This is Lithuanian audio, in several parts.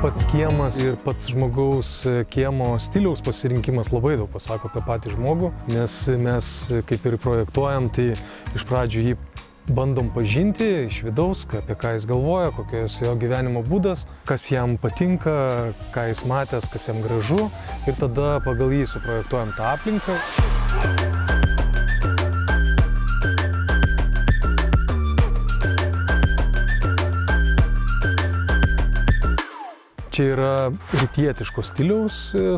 pats kiemas ir pats žmogaus kiemo stiliaus pasirinkimas labai daug pasako apie patį žmogų, nes mes kaip ir projektuojam, tai iš pradžių jį bandom pažinti iš vidaus, apie ką jis galvoja, kokios jo gyvenimo būdas, kas jam patinka, ką jis matęs, kas jam gražu, ir tada pagal jį suprojektuojam tą aplinką. Čia yra rytietiško stiliaus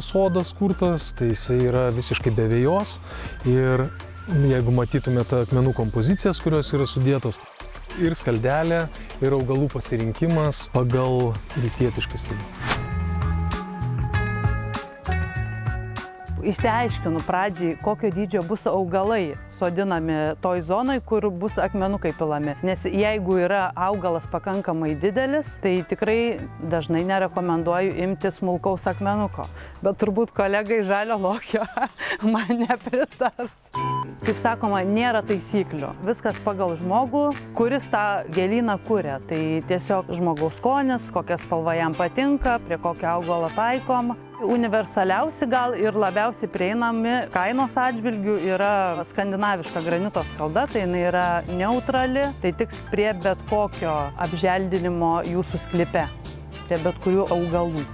sodas kurtas, tai jisai yra visiškai be vejos ir jeigu matytumėte akmenų kompozicijas, kurios yra sudėtos, ir skaldelė, ir augalų pasirinkimas pagal rytietišką stilių. Išsiaiškinu pradžiai, kokio dydžio bus augalai sodinami toj zonoj, kur bus akmenukai pilami. Nes jeigu yra augalas pakankamai didelis, tai tikrai dažnai nerekomenduoju imti smulkaus akmenuko. Bet turbūt kolegai žalio lokio man nepritars. Kaip sakoma, nėra taisyklių. Viskas pagal žmogų, kuris tą gėlyną kuria. Tai tiesiog žmogaus skonis, kokia spalva jam patinka, prie kokio augalo taikom. Universaliausi gal ir labiausiai prieinami kainos atžvilgių yra skandinaviška granito skalda, tai jinai yra neutrali, tai tiks prie bet kokio apželdinimo jūsų sklype, prie bet kurių augalų.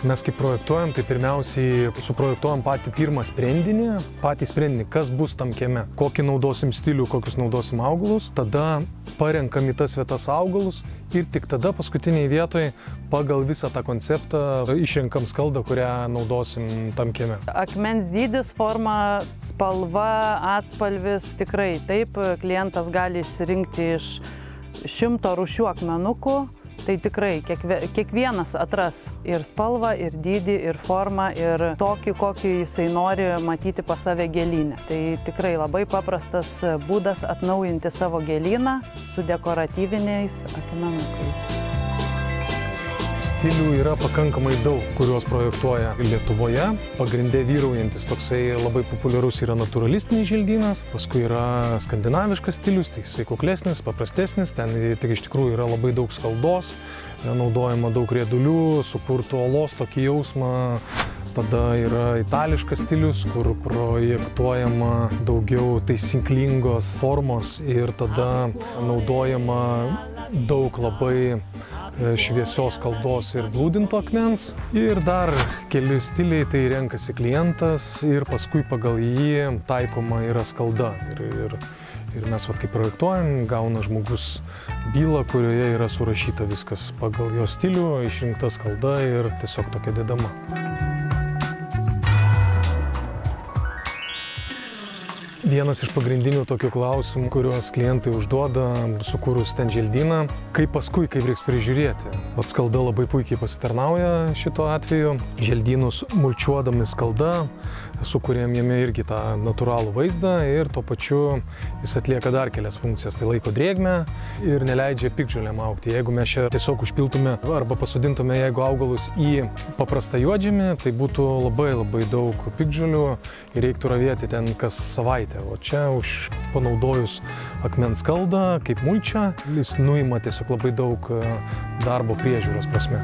Mes kaip projektuojam, tai pirmiausiai suprojektuojam patį pirmą sprendinį, kas bus tam kieme, kokį naudosim stilių, kokius naudosim augalus, tada parenkam į tas vietas augalus ir tik tada paskutiniai vietoj pagal visą tą konceptą išrenkam skaldą, kurią naudosim tam kieme. Akmens dydis, forma, spalva, atspalvis, tikrai taip, klientas gali išsirinkti iš 100 rūšių akmenukų. Tai tikrai kiekvienas atras ir spalvą, ir dydį, ir formą, ir tokį, kokį jisai nori matyti pas save gėlyne. Tai tikrai labai paprastas būdas atnaujinti savo gėlyną su dekoratyviniais akmenukais. Stilių yra pakankamai daug, kuriuos projektuoja Lietuvoje. Pagrinde vyraujantis toksai labai populiarus yra natūralistinis želdynas, paskui yra skandinaviškas stilius, tai jisai kuklesnis, paprastesnis, ten iš tikrųjų yra labai daug skaldos, naudojama daug riedulių, sukurtų olos tokį jausmą. Tada yra itališkas stilius, kur projektuojama daugiau taisyklingos formos ir tada naudojama daug labai šviesios skaldos ir glūdinto akmens. Ir dar keli stiliai tai renkasi klientas ir paskui pagal jį taikoma yra skalda. Ir mes kai projektuojam, gauna žmogus bylą, kurioje yra surašyta viskas pagal jo stilių, išrinkta skalda ir tiesiog tokia dedama. Vienas iš pagrindinių tokių klausimų, kuriuos klientai užduoda, sukūrus ten želdyną, kaip reiks prižiūrėti. Skalda labai puikiai pasitarnauja šituo atveju. Želdynus mulčiuodami skalda, sukūrėm jame irgi tą natūralų vaizdą ir tuo pačiu jis atlieka dar kelias funkcijas. Tai laiko drėgmę ir neleidžia piktžolėm augti. Jeigu mes čia tiesiog užpiltume arba pasodintume augalus į paprastą juodžemį, tai būtų labai daug piktžolių ir reiktų ravėti ten kas savaitę. O čia panaudojus akmens skaldą kaip mulčią, jis nuima tiesiog labai daug darbo priežiūros prasme.